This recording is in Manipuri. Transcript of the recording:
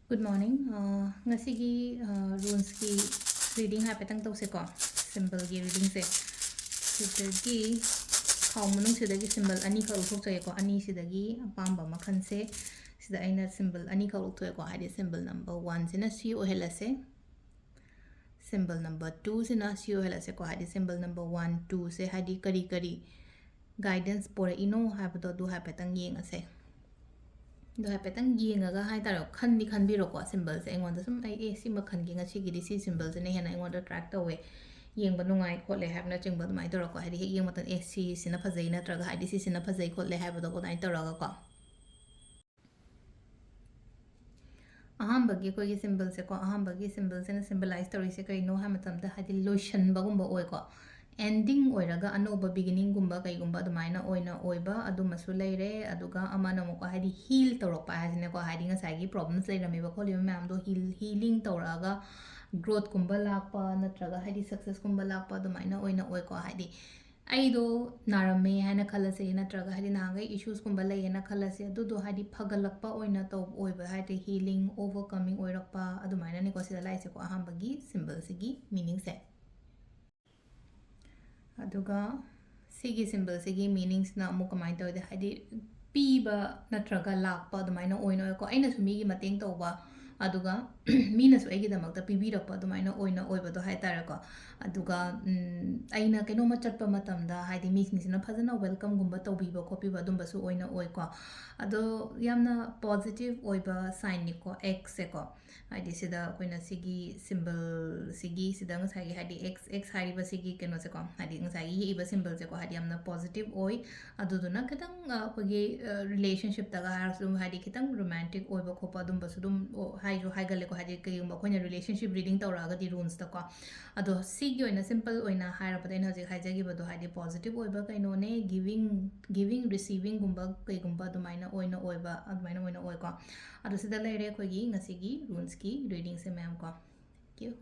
Good morning. Ngasigi runes ki reading haipatang tause ko symbol ki reading se sidagi khau manung sidagi symbol ani ka uthok chaye ko ani sidagi apamba makhan se sida aina symbol ani ka uthok ko haidi symbol number 1 sina si ohela se symbol number 2 sina si ohela se ko haidi symbol number 1 2 se haidi kari kari guidance pore ino haibado du haipatang yeng ase do haipatang yengaga haitaro khanni khanbiro ko symbol se engonda sum ai e sima khangi nga chigidi si symbol se ne hena engonda track tawe yengba nungai khotle habna chingba mai toro ko hadi yeng matan e si sina phajai na traga hadi si sina phajai khotle habdo ko nai toroga ko ahambagi ko gi symbol se ko ahambagi symbol se na symbolize tori se kai no ha matam da hadi lotion bagumba oi ko ending oiraga anoba beginning gumba kai gumba adumaina oina oiba adumasu leire aduga amana mo ko hadi heal torokpa hasine ko hadi nga sagi problems leirami ba kholi ma'am do healing toraga growth gumba lakpa natraga hadi success gumba lakpa adumaina oina oi ko hadi aido narame hana khalase natraga hadi nangai issues gumba leina khalase adudo hadi phagalakpa oina to oiba hadi healing overcoming oirakpa adumaina ni ko sida laise ko ahambagi symbol sigi meaning se aduga sigi symbol sigi meanings na amu kamai tawde hadi piba natraga lakpa adumaina oina ko aina su migi mateng tawba aduga mina su aigi damakta pibirakpa adumaina oina oibado haitara ko aduga aina keno ma chatpa matamda hadi mising phajana welcome gumba tawbiba khopiba adumba su oina oi ko ado yamna positive oiba sign ni ko x se ko hadi sida koina sigi symbol sigi sida ngasai hadi x hariba sigi keno se ko hadi ngasai iba symbol se ko hadi yamna positive oi aduduna kadang kogi relationship taga harsum hadi kitang romantic oiba khopa adumba su dum haijo haigale ko hadi kayumba koina relationship reading tawraga di runes ta ko ado sigi oina simple oina hairapata ina hojik haijagibado hadi positive oiba kaino ne giving receiving gumba kaigumba adumaina oina oiba adumaina oina oi ko ado sida leire kogi ngasigi runes ki reading se ma'am ko thank you